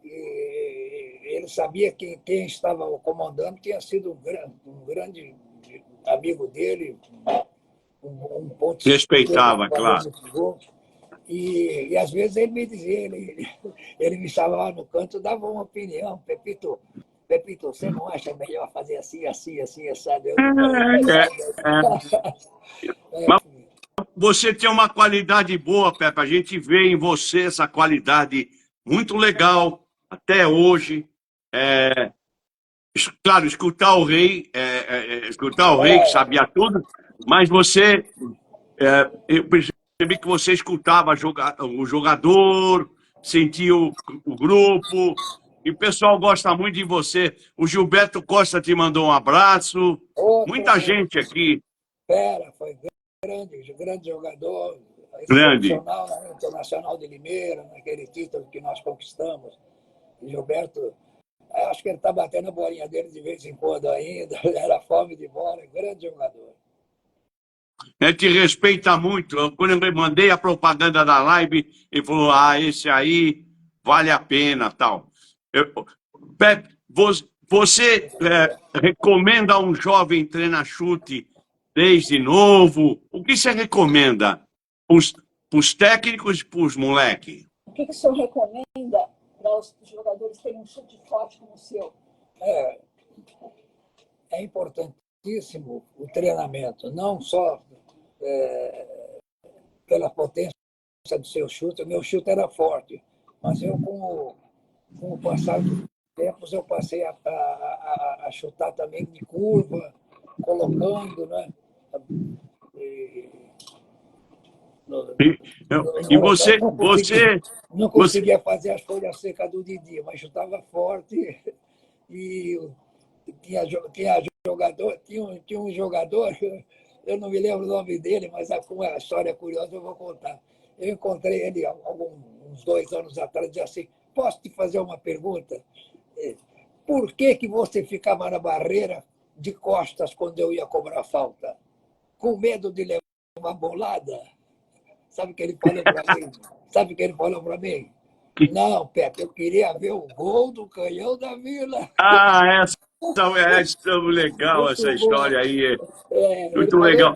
ele sabia que quem estava comandando tinha sido um grande amigo dele, um ponto. Respeitava, claro. E às vezes ele me dizia, ele me chamava no canto, dava uma opinião: Pepito, você não acha melhor fazer assim, sabe? Mas você tem uma qualidade boa, Pepe. A gente vê em você essa qualidade muito legal até hoje. Claro, escutar o rei, que sabia tudo, mas você, eu percebi que você escutava o jogador, sentia o grupo. E o pessoal gosta muito de você. O Gilberto Costa te mandou um abraço. Muita gente aqui. Foi grande jogador. Grande. Internacional de Limeira, naquele título que nós conquistamos. O Gilberto, acho que ele está batendo a bolinha dele de vez em quando ainda. Era fome de bola, grande jogador. Ele te respeita muito. Quando eu mandei a propaganda da live, ele falou: esse aí vale a pena, tal. Pepe, você recomenda a um jovem treinar chute desde novo? O que você recomenda para os técnicos e para os moleques? O que o senhor recomenda para os jogadores eles terem um chute forte como o seu? É importantíssimo o treinamento, não só pela potência do seu chute. O meu chute era forte, mas eu, com o passar dos tempos, eu passei a chutar também de curva, colocando, né? E você, Não conseguia fazer as folhas secas do Didi, mas chutava forte e tinha um jogador, eu não me lembro o nome dele, mas com a história curiosa eu vou contar. Eu encontrei ele uns 2 anos atrás e disse assim: posso te fazer uma pergunta? Por que você ficava na barreira de costas quando eu ia cobrar falta? Com medo de levar uma bolada? Sabe o que ele falou para mim? Sabe o que ele falou para mim? Não, Pepe, eu queria ver o gol do Canhão da Vila. essa é legal, Muito essa bom. história aí. Ele Muito falou, legal.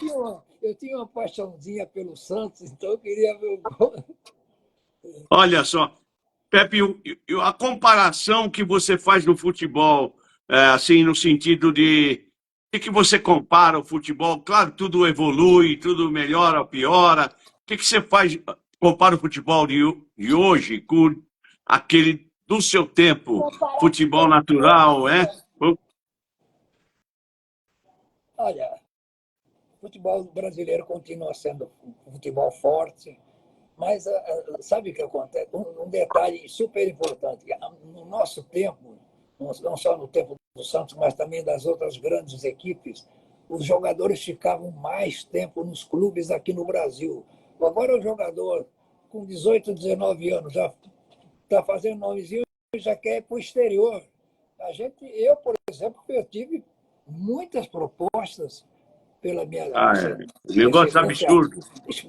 eu tinha uma paixãozinha pelo Santos, então eu queria ver o gol. Olha só, Pepe, a comparação que você faz no futebol, assim, no sentido de que você compara o futebol, claro, tudo evolui, tudo melhora, piora. O que você faz, compara o futebol de hoje com aquele do seu tempo, futebol natural, Olha, o futebol brasileiro continua sendo um futebol forte, mas sabe o que acontece? Um detalhe super importante: no nosso tempo, não só no tempo do Santos, mas também das outras grandes equipes, os jogadores ficavam mais tempo nos clubes aqui no Brasil. Agora o jogador com 18, 19 anos já está fazendo nomezinho e já quer ir para o exterior. Eu, por exemplo, eu tive muitas propostas pela minha negócio absurdo.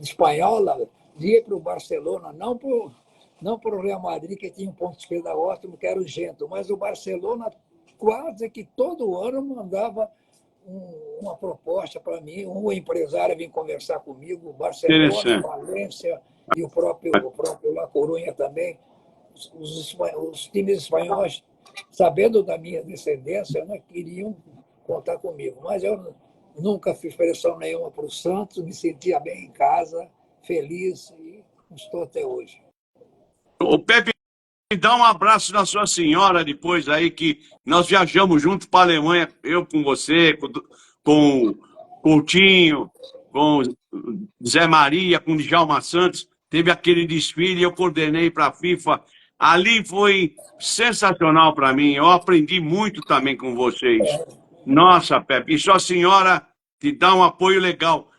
espanhola, de ir para o Barcelona, não para o Real Madrid, que tinha um ponto de esquerda ótimo, que era o Gento, mas o Barcelona quase que todo ano mandava uma proposta para mim. Um empresário vinha conversar comigo, o Barcelona, Valência e o próprio La Coruña também. Os times espanhóis, sabendo da minha descendência, né, queriam contar comigo, mas eu nunca fiz pressão nenhuma para o Santos, me sentia bem em casa, feliz, e estou até hoje. O Pepe, dá um abraço na sua senhora depois aí, que nós viajamos juntos para a Alemanha, eu com você, com o Coutinho, com Zé Maria, com Djalma Santos, teve aquele desfile, eu coordenei para a FIFA. Ali foi sensacional para mim, eu aprendi muito também com vocês. Nossa, Pepe, e sua senhora te dá um apoio legal.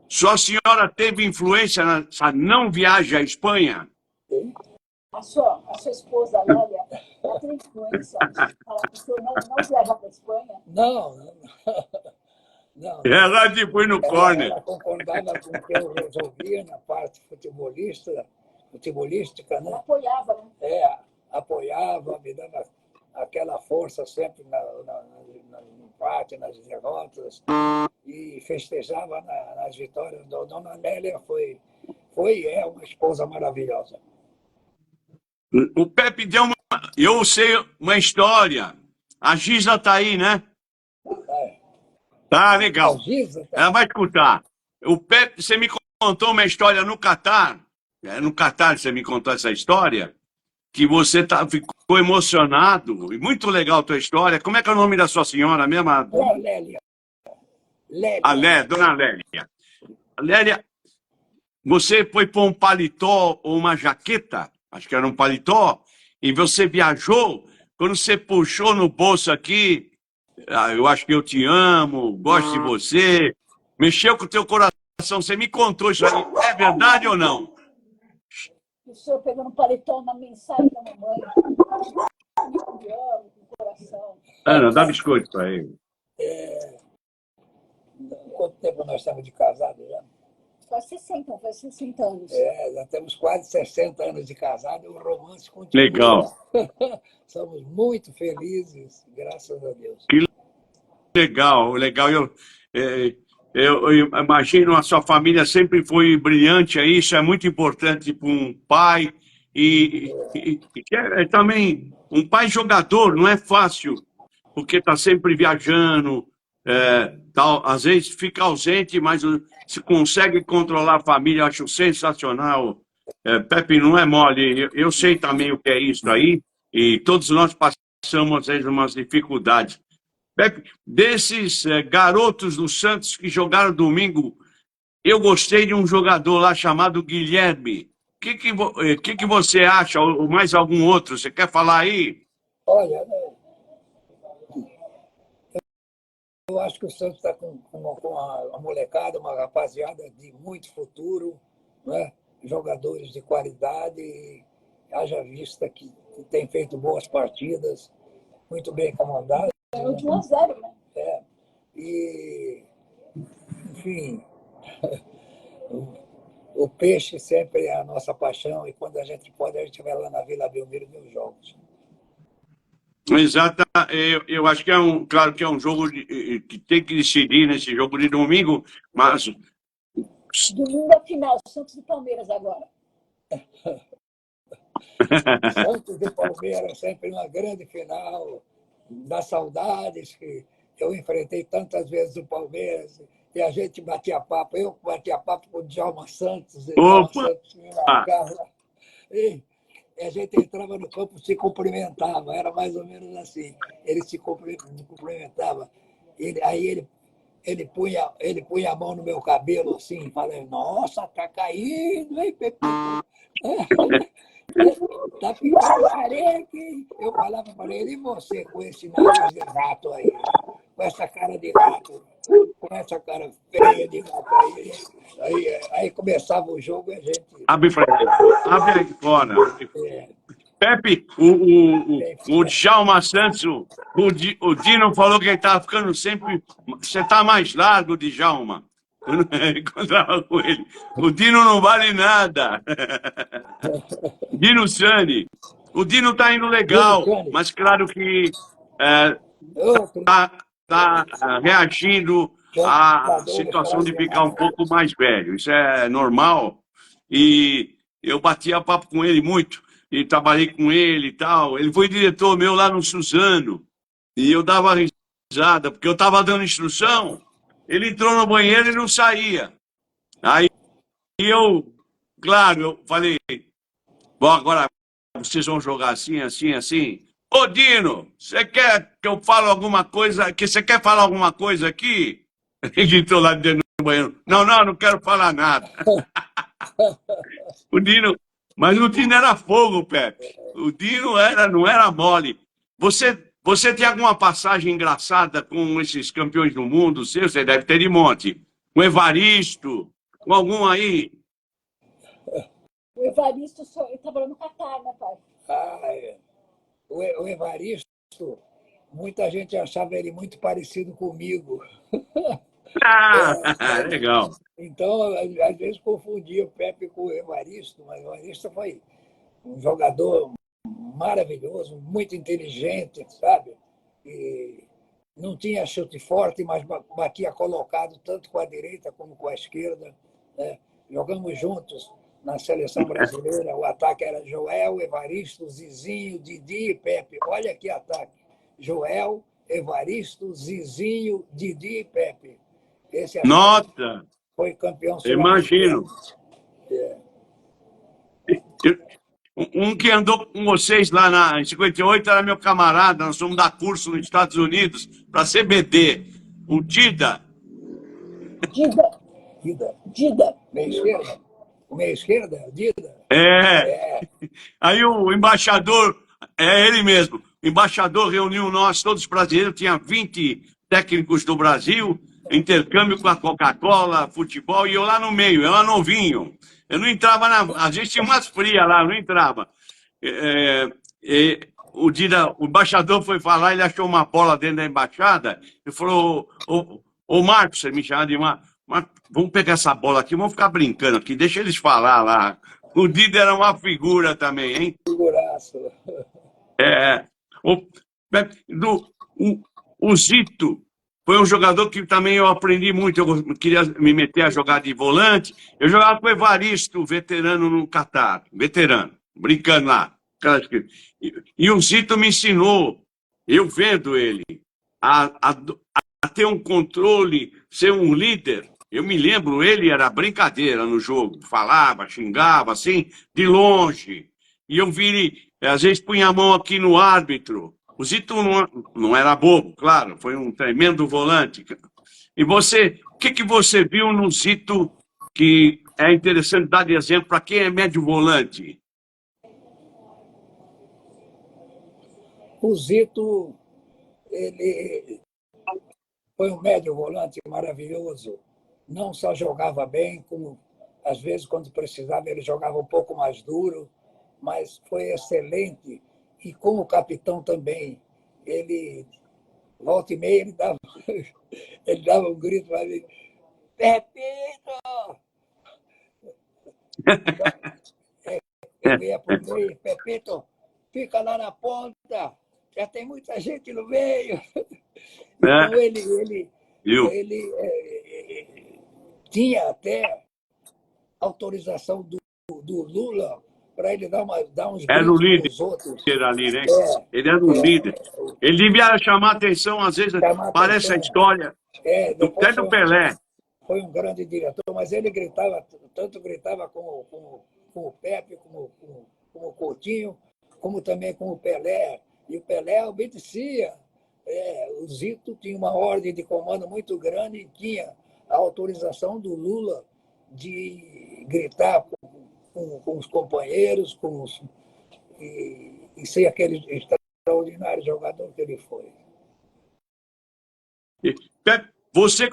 Sua senhora teve influência nessa não viagem à Espanha? A sua esposa, Lélia, ela tem influência para o senhor não viajar para a Espanha? Não. Ela foi no corner. Ela concordava com o que eu resolvia na parte futebolística, né? Ela apoiava, né? Apoiava, me dava aquela força sempre no empate, nas derrotas, e festejava nas vitórias. Dona Lélia é uma esposa maravilhosa. O Pepe deu eu sei uma história. A Giza está aí, né? Tá, legal. A Giza Ela vai escutar. O Pepe, você me contou uma história no Catar. No Catar você me contou essa história, que você ficou emocionado. E muito legal a tua história. Como é que é o nome da sua senhora mesmo? Lélia. Dona Lélia. Lélia, você foi pôr um paletó ou uma jaqueta, acho que era um paletó, e você viajou, quando você puxou no bolso aqui, eu acho que eu te amo, gosto de você, mexeu com o teu coração, você me contou isso aí, é verdade ou não? O senhor pegando um paletó, uma mensagem da mamãe, me amo, com o coração. Ana, dá biscoito para ele. Quanto tempo nós estamos de casado já? Faz 60 anos. Já temos quase 60 anos de casado e o romance continua. Legal. Somos muito felizes, graças a Deus. Que legal. Eu imagino a sua família sempre foi brilhante, isso é muito importante para um pai e também um pai jogador não é fácil, porque está sempre viajando, tal, às vezes fica ausente, mas se consegue controlar a família, eu acho sensacional. Pepe, não é mole, eu sei também o que é isso aí, e todos nós passamos, às vezes, umas dificuldades. Pepe, desses garotos do Santos que jogaram domingo, eu gostei de um jogador lá chamado Guilherme. O que você acha, ou mais algum outro? Você quer falar aí? Olha, eu acho que o Santos está com uma molecada, uma rapaziada de muito futuro, né? Jogadores de qualidade, e haja vista que tem feito boas partidas, muito bem comandadas. Ganhou de 1-0, né? E, enfim, o peixe sempre é a nossa paixão, e quando a gente pode, a gente vai lá na Vila Belmiro ver os jogos. Exato, eu acho que claro que é um jogo que tem que decidir nesse jogo de domingo, mas Domingo a final, Santos e Palmeiras agora. Santos e Palmeiras, sempre uma grande final, das saudades que eu enfrentei tantas vezes o Palmeiras, e a gente batia papo, eu batia papo com o Djalma Santos, e Djalma Santos me marcava, e a gente entrava no campo, se cumprimentava, era mais ou menos assim, ele se cumprimentava, aí ele punha a mão no meu cabelo assim, falando, nossa, tá caindo, hein, Pepe? Tá ficando careca, hein? Eu falava para ele, e você com esse nariz de rato aí, com essa cara de rato, com essa cara feia de rato aí começava o jogo e a gente... Abre aí fora. Pepe, o Djalma Santos, o Dino falou que ele estava ficando sempre... Você está mais largo, Djalma. Quando eu encontrava com ele. O Dino não vale nada. Dino Sani. O Dino está indo legal, mas claro que está reagindo à situação de ficar um pouco mais velho. Isso é normal. E eu batia papo com ele muito, e trabalhei com ele e tal. Ele foi diretor meu lá no Suzano, e eu dava risada, porque eu estava dando instrução, ele entrou no banheiro e não saía. Aí claro, eu falei, bom, agora vocês vão jogar assim, assim, assim. Ô, Dino, você quer que eu fale alguma coisa? Você quer falar alguma coisa aqui? Ele entrou lá dentro do banheiro. Não quero falar nada. Mas o Dino era fogo, Pepe. O Dino não era mole. Você tem alguma passagem engraçada com esses campeões do mundo? Você deve ter de monte. Com Evaristo, com algum aí? O Evaristo estava no Catar, né, pai? O Evaristo, muita gente achava ele muito parecido comigo. Legal. Então, às vezes confundia o Pepe com o Evaristo, mas o Evaristo foi um jogador maravilhoso, muito inteligente, sabe? E não tinha chute forte, mas batia colocado tanto com a direita como com a esquerda, né? Jogamos juntos na seleção brasileira, o ataque era Joel, Evaristo, Zizinho, Didi e Pepe. Olha que ataque. Joel, Evaristo, Zizinho, Didi e Pepe. Esse Nota! Foi campeão Imagino. Um que andou com vocês lá em 58 era meu camarada, nós fomos dar curso nos Estados Unidos para CBD. O Dida. Dida. Meia esquerda. O meia esquerda, Dida. Aí o embaixador, ele mesmo, o embaixador reuniu nós, todos brasileiros, tinha 20 técnicos do Brasil, intercâmbio com a Coca-Cola, futebol, e eu lá no meio, eu era novinho. Eu não entrava às vezes tinha umas frias lá, eu não entrava. O embaixador foi falar, ele achou uma bola dentro da embaixada, ele falou, ô Marcos, você me chama de Marcos, vamos pegar essa bola aqui, vamos ficar brincando aqui, deixa eles falar lá. O Dida era uma figura também, hein? Figuraço. O Zito foi um jogador que também eu aprendi muito. Eu queria me meter a jogar de volante. Eu jogava com o Evaristo, veterano no Catar. Veterano, brincando lá. E o Zito me ensinou, eu vendo ele, a ter um controle, ser um líder. Eu me lembro, ele era brincadeira no jogo, falava, xingava, assim, de longe. E eu vi ele, às vezes, punha a mão aqui no árbitro. O Zito não era bobo, claro, foi um tremendo volante. E você, o que você viu no Zito que é interessante dar de exemplo para quem é médio volante? O Zito, ele foi um médio volante maravilhoso. Não só jogava bem, como às vezes, quando precisava, ele jogava um pouco mais duro, mas foi excelente. E como capitão também, ele, volta e meia, ele dava um grito para mim, Pepito! Eu ia para o meio, Pepito, fica lá na ponta, já tem muita gente no meio. Então, Viu? ele tinha até autorização do Lula para ele dar uns Era o gritos líder nos outros. ali, né? Ele era um líder. Ele devia chamar atenção, às vezes, parece a história até Depois do Pelé. foi um grande diretor, mas ele gritava, tanto gritava com o Pepe, com o Coutinho, como também com o Pelé. E o Pelé obedecia. O Zito tinha uma ordem de comando muito grande e tinha a autorização do Lula de gritar com os companheiros e ser aquele extraordinário jogador que ele foi. Pepe, você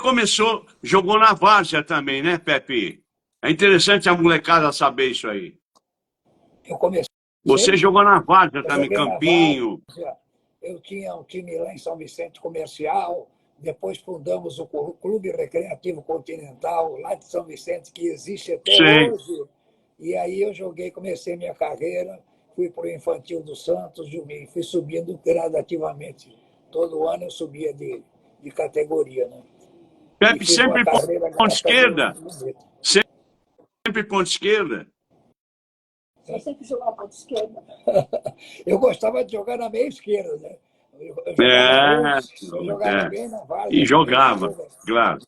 jogou na várzea também, né, Pepe? É interessante a molecada saber isso aí. Eu comecei. Você jogou na várzea também, joguei Campinho. Na várzea. Eu tinha um time lá em São Vicente Comercial, depois fundamos o Clube Recreativo Continental, lá de São Vicente, que existe até hoje. E aí eu comecei minha carreira, fui para o Infantil do Santos, e fui subindo gradativamente. Todo ano eu subia de categoria. Né? Pepe sempre ponta esquerda. Sempre ponta esquerda. Você sempre jogou na ponta esquerda. Eu gostava de jogar na meia esquerda, né? Eu jogava bem na várzea. E jogava, claro.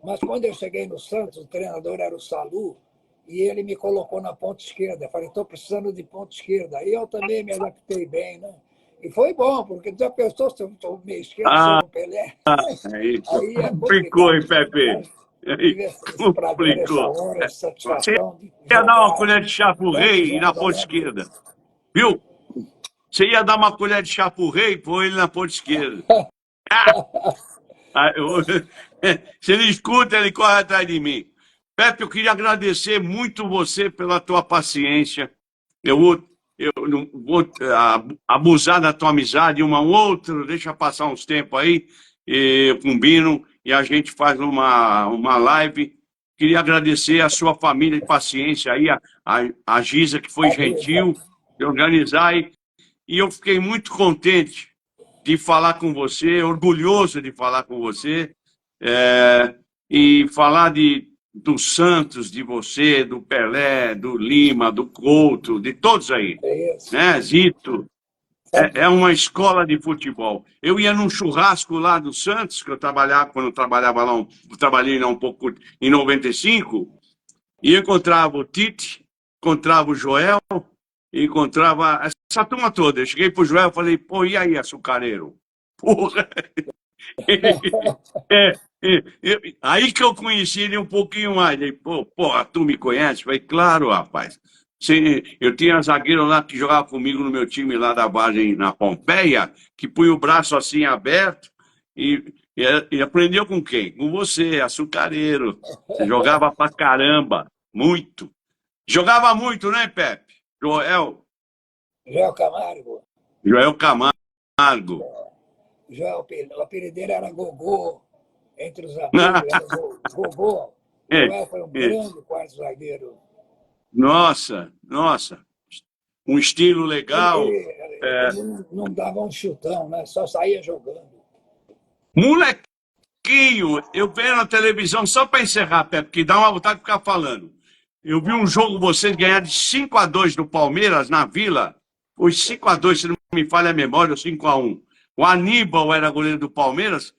Mas quando eu cheguei no Santos, o treinador era o Salu, e ele me colocou na ponta esquerda. Eu falei, estou precisando de ponta esquerda. Aí eu também me adaptei bem, né? E foi bom, porque já pensou se eu estou meio esquerdo, sou um Pelé? Aí complicou, hein, Pepe? Complicou. Você ia dar uma colher de chá pro rei e na ponta esquerda. Viu? Você ia dar uma colher de chá pro rei e pôr ele na ponta esquerda. Se ele escuta, ele corre atrás de mim. Pepe, eu queria agradecer muito você pela tua paciência. Eu não vou abusar da tua amizade, uma outra, deixa passar uns tempos aí, eu combino e a gente faz uma live. Queria agradecer a sua família de paciência aí, a Giza, que foi gentil de organizar, e eu fiquei muito contente de falar com você, orgulhoso de falar com você, e falar do Santos, de você, do Pelé, do Lima, do Couto, de todos aí, né, Zito. É uma escola de futebol. Eu ia num churrasco lá do Santos, que eu trabalhava, quando eu trabalhava lá, trabalhei lá um pouco em 95, e encontrava o Tite, encontrava o Joel, encontrava essa turma toda. Eu cheguei pro Joel e falei, pô, e aí, açucareiro? Porra! Aí que eu conheci ele um pouquinho mais. Ele, porra, tu me conhece? Eu falei, claro, rapaz. Eu tinha um zagueiro lá que jogava comigo no meu time lá da base na Pompeia, que punha o braço assim aberto e aprendeu com quem? Com você, açucareiro. Você jogava pra caramba, muito. Jogava muito, né, Pepe? Joel Camargo. Joel Camargo. Joel, o apelido dele era Gogô, entre os amigos, era Gogô. Joel foi um grande quarto zagueiro. Nossa. Um estilo legal. Ele não dava um chutão, né? Só saía jogando. Molequinho, eu vejo na televisão, só para encerrar, Pepe, que dá uma vontade de ficar falando. Eu vi um jogo vocês ganhar de 5-2 do Palmeiras na Vila. Foi 5-2, se não me falha a memória, ou 5-1. O Aníbal era goleiro do Palmeiras.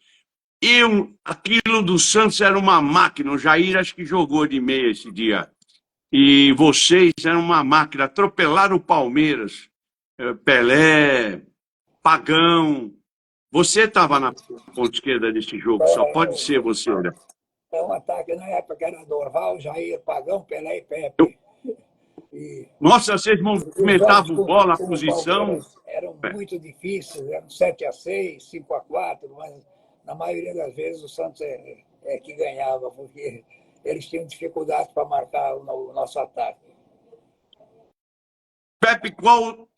Aquilo do Santos era uma máquina. O Jair acho que jogou de meia esse dia. E vocês eram uma máquina. Atropelaram o Palmeiras. Pelé, Pagão. Você estava na ponta esquerda desse jogo. Só pode ser você, né? É um ataque na época que era Dorval, Jair, Pagão, Pelé e Pepe. Nossa, vocês movimentavam bola, a posição. Eram muito difíceis, eram 7-6, 5-4, mas na maioria das vezes o Santos é que ganhava, porque eles tinham dificuldade para marcar o nosso ataque. Pepe,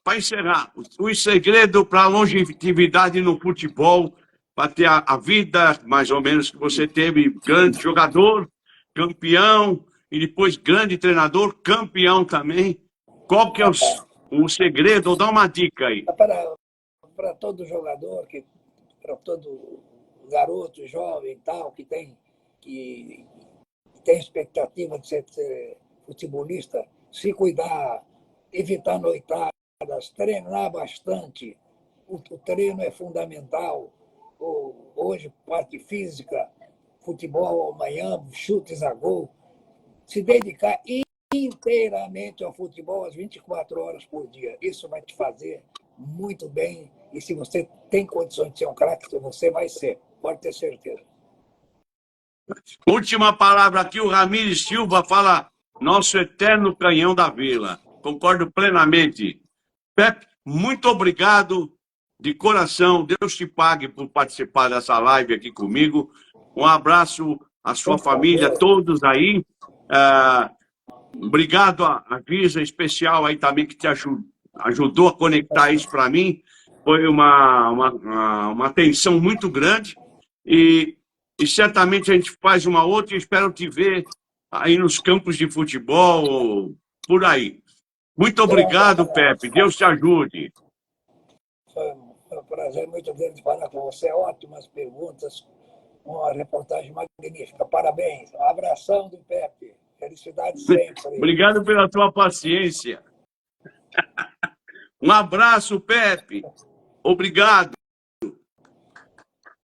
para encerrar, o segredo para a longevidade no futebol, para ter a vida, mais ou menos, que você teve, grande jogador, campeão, e depois grande treinador, campeão também. Qual que é o segredo? Dá uma dica aí. Para todo jogador, para todo garoto, jovem tal, que tem expectativa de ser futebolista, se cuidar, evitar noitadas, treinar bastante. O treino é fundamental. Hoje, parte física, futebol amanhã, chutes a gol. Se dedicar inteiramente ao futebol às 24 horas por dia. Isso vai te fazer muito bem. E se você tem condições de ser um craque, você vai ser. Pode ter certeza. Última palavra aqui, o Ramires Silva fala, nosso eterno canhão da Vila. Concordo plenamente. Pepe, muito obrigado de coração. Deus te pague por participar dessa live aqui comigo. Um abraço à sua família, todos aí. Obrigado à Visa especial aí também que te ajudou a conectar isso para mim. Foi uma atenção muito grande e certamente a gente faz uma outra e espero te ver aí nos campos de futebol, por aí. Muito obrigado, Pepe. Deus te ajude. Foi um prazer muito grande falar com você. Ótimas perguntas. Uma reportagem magnífica. Parabéns. Um abração do Pepe. Felicidade sempre. Obrigado pela tua paciência. Um abraço, Pepe. Obrigado.